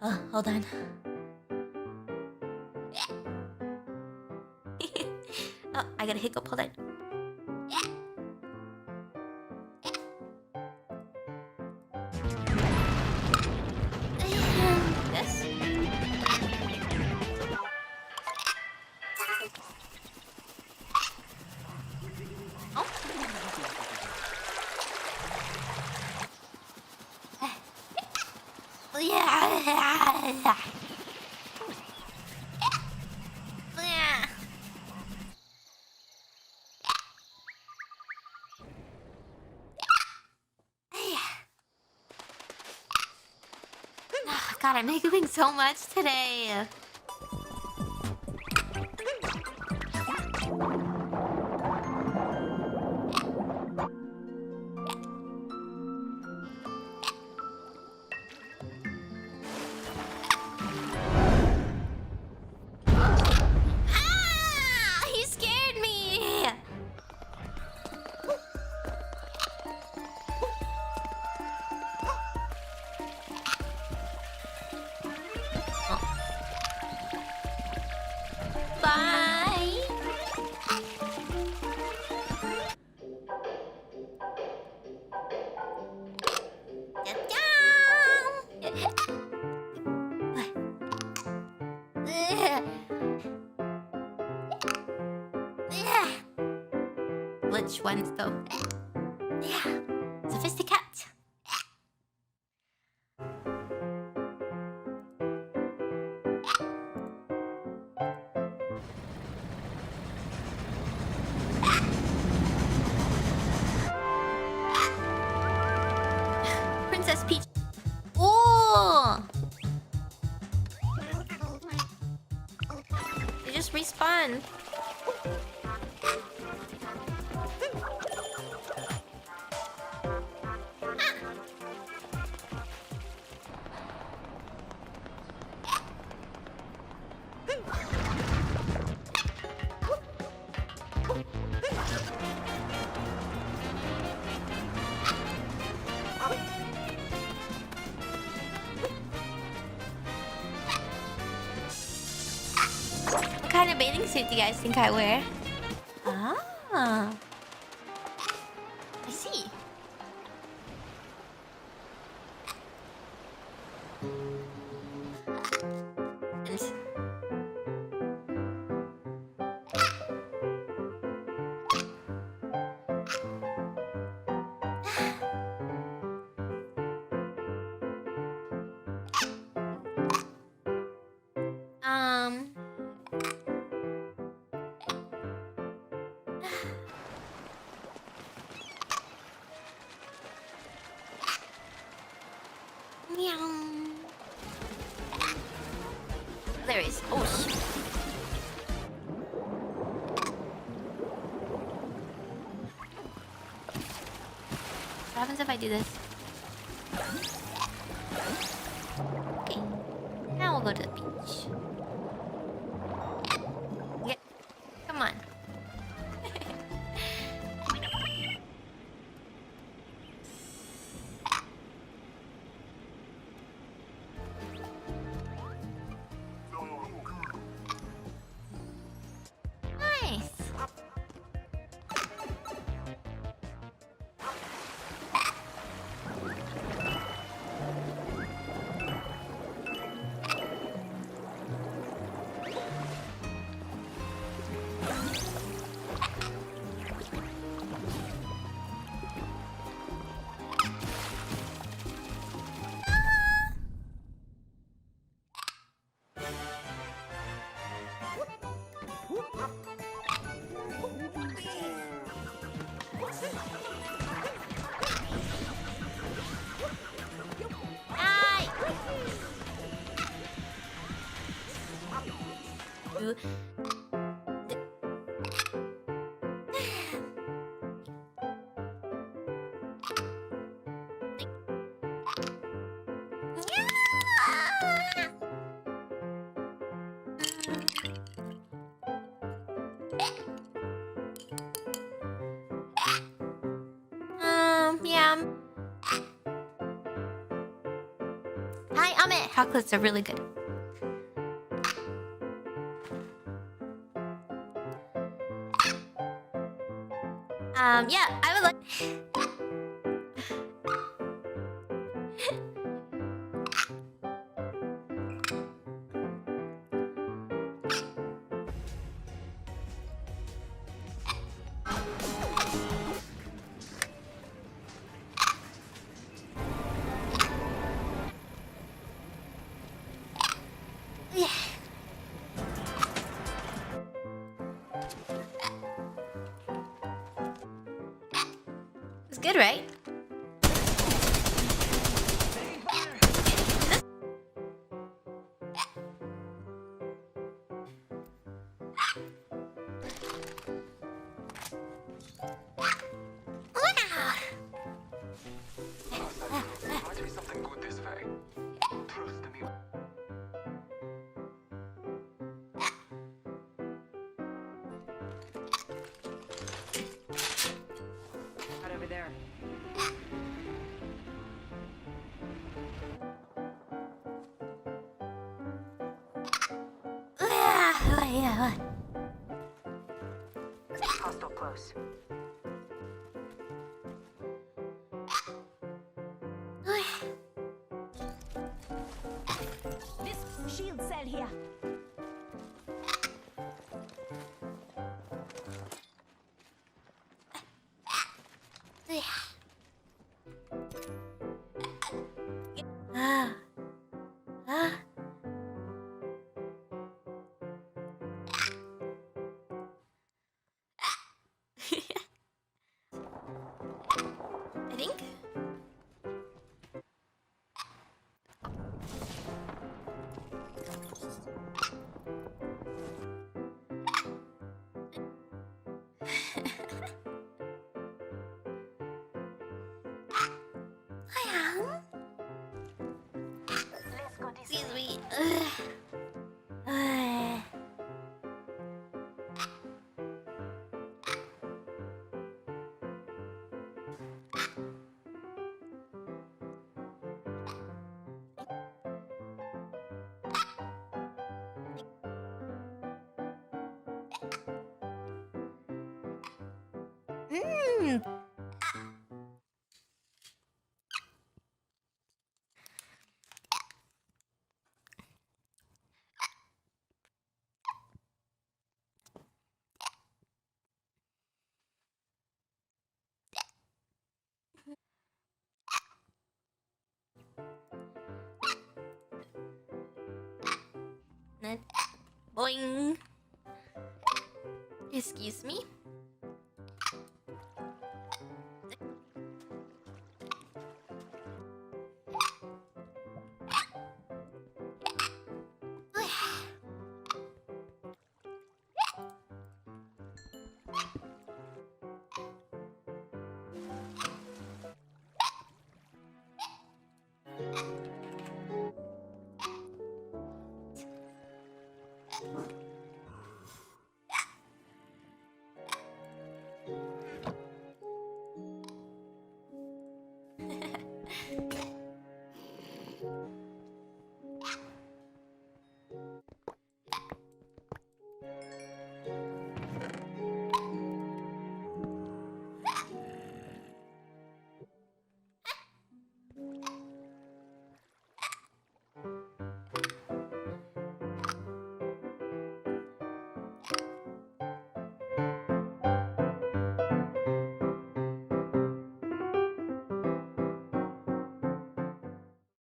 Hold on. Oh, I got a hiccup. Hold on. This. Oh. Yeah. God, I'm giggling so much today. Ah! He scared me! Bye! Which ones though? Yeah, Sophisticat. Princess Peach. Oh! They just respawn. What kind of bathing suit do you guys think I wear? Ah, I see. Um. Meow. There is. Oh shit. What happens if I do this? Okay. Now we'll go to the beach. Yeah. Come on. Nice. Hi. Yeah. Hi, Amit. chocolates are really good. Yeah, I would like. Yeah. It's good, right? Might be something good this way. Trust me. Right over there. Yeah. Hostile close. This shield cell here. Ah. Ah. I think. Let's go this Excuse way. me. Mmm. Boing. Excuse me.